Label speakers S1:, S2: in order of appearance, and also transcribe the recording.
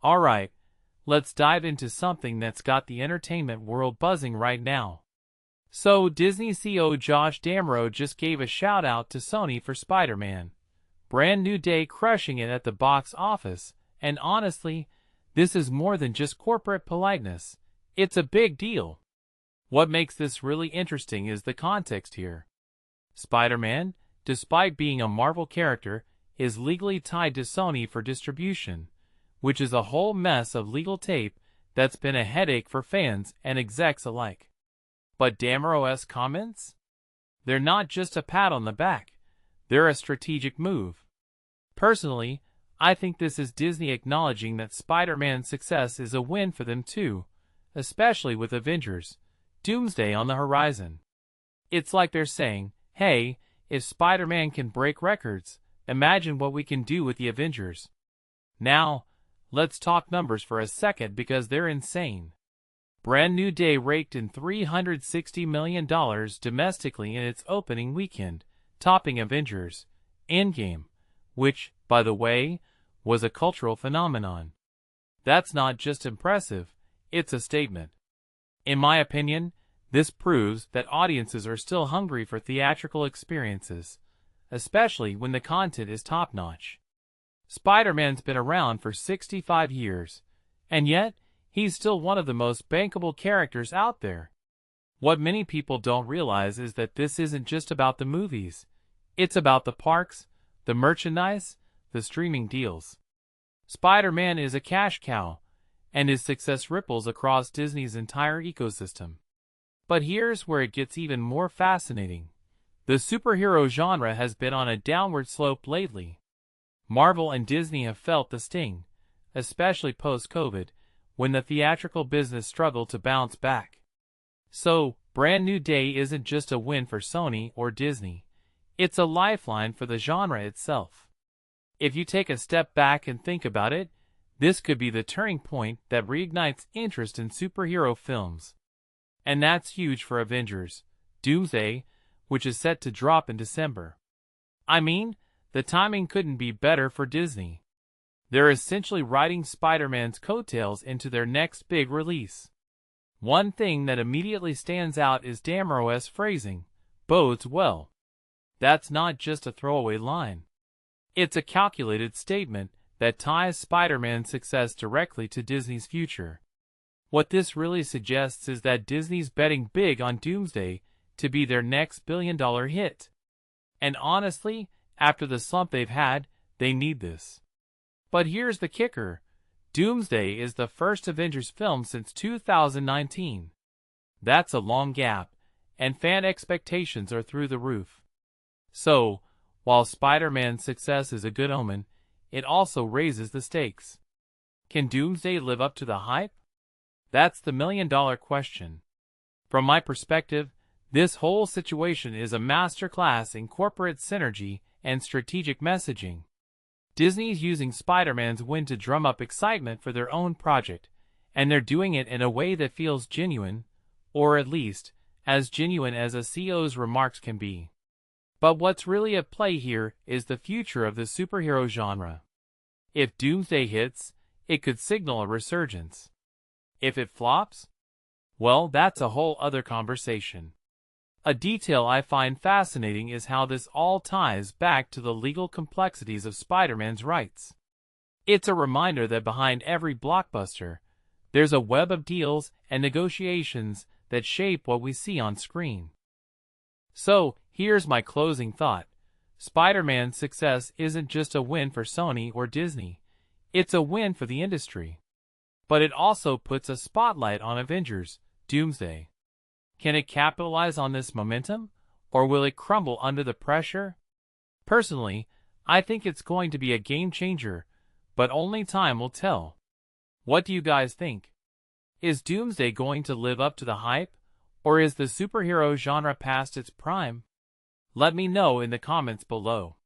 S1: Alright, let's dive into something that's got the entertainment world buzzing right now. So, Disney CEO Josh D'Amaro just gave a shout out to Sony for Spider-Man. Brand new day crushing it at the box office, and honestly, this is more than just corporate politeness. It's a big deal. What makes this really interesting is the context here. Spider-Man, despite being a Marvel character, is legally tied to Sony for distribution, which is a whole mess of legal tape that's been a headache for fans and execs alike. But D'Amaro's comments? They're not just a pat on the back, they're a strategic move. Personally, I think this is Disney acknowledging that Spider-Man's success is a win for them too, especially with Avengers, Doomsday on the horizon. It's like they're saying, hey, if Spider-Man can break records, imagine what we can do with the Avengers. Now, let's talk numbers for a second because they're insane. Brand New Day raked in $360 million domestically in its opening weekend, topping Avengers Endgame, which, by the way, was a cultural phenomenon. That's not just impressive, it's a statement. In my opinion, this proves that audiences are still hungry for theatrical experiences, especially when the content is top-notch. Spider-Man's been around for 65 years, and yet, he's still one of the most bankable characters out there. What many people don't realize is that this isn't just about the movies. It's about the parks, the merchandise, the streaming deals. Spider-Man is a cash cow, and his success ripples across Disney's entire ecosystem. But here's where it gets even more fascinating. The superhero genre has been on a downward slope lately. Marvel and Disney have felt the sting, especially post-COVID, when the theatrical business struggled to bounce back. So, Brand New Day isn't just a win for Sony or Disney. It's a lifeline for the genre itself. If you take a step back and think about it, this could be the turning point that reignites interest in superhero films. And that's huge for Avengers Doomsday, which is set to drop in December. I mean, the timing couldn't be better for Disney. They're essentially riding Spider-Man's coattails into their next big release. One thing that immediately stands out is D'Amaro's phrasing, bodes well. That's not just a throwaway line. It's a calculated statement that ties Spider-Man's success directly to Disney's future. What this really suggests is that Disney's betting big on Doomsday to be their next billion-dollar hit. And honestly, after the slump they've had, they need this. But here's the kicker. Doomsday is the first Avengers film since 2019. That's a long gap, and fan expectations are through the roof. So, while Spider-Man's success is a good omen, it also raises the stakes. Can Doomsday live up to the hype? That's the million-dollar question. From my perspective, this whole situation is a masterclass in corporate synergy and strategic messaging. Disney's using Spider-Man's win to drum up excitement for their own project, and they're doing it in a way that feels genuine, or at least, as genuine as a CEO's remarks can be. But what's really at play here is the future of the superhero genre. If Doomsday hits, it could signal a resurgence. If it flops, well, that's a whole other conversation. A detail I find fascinating is how this all ties back to the legal complexities of Spider-Man's rights. It's a reminder that behind every blockbuster, there's a web of deals and negotiations that shape what we see on screen. So, here's my closing thought. Spider-Man's success isn't just a win for Sony or Disney. It's a win for the industry. But it also puts a spotlight on Avengers Doomsday. Can it capitalize on this momentum, or will it crumble under the pressure? Personally, I think it's going to be a game changer, but only time will tell. What do you guys think? Is Doomsday going to live up to the hype, or is the superhero genre past its prime? Let me know in the comments below.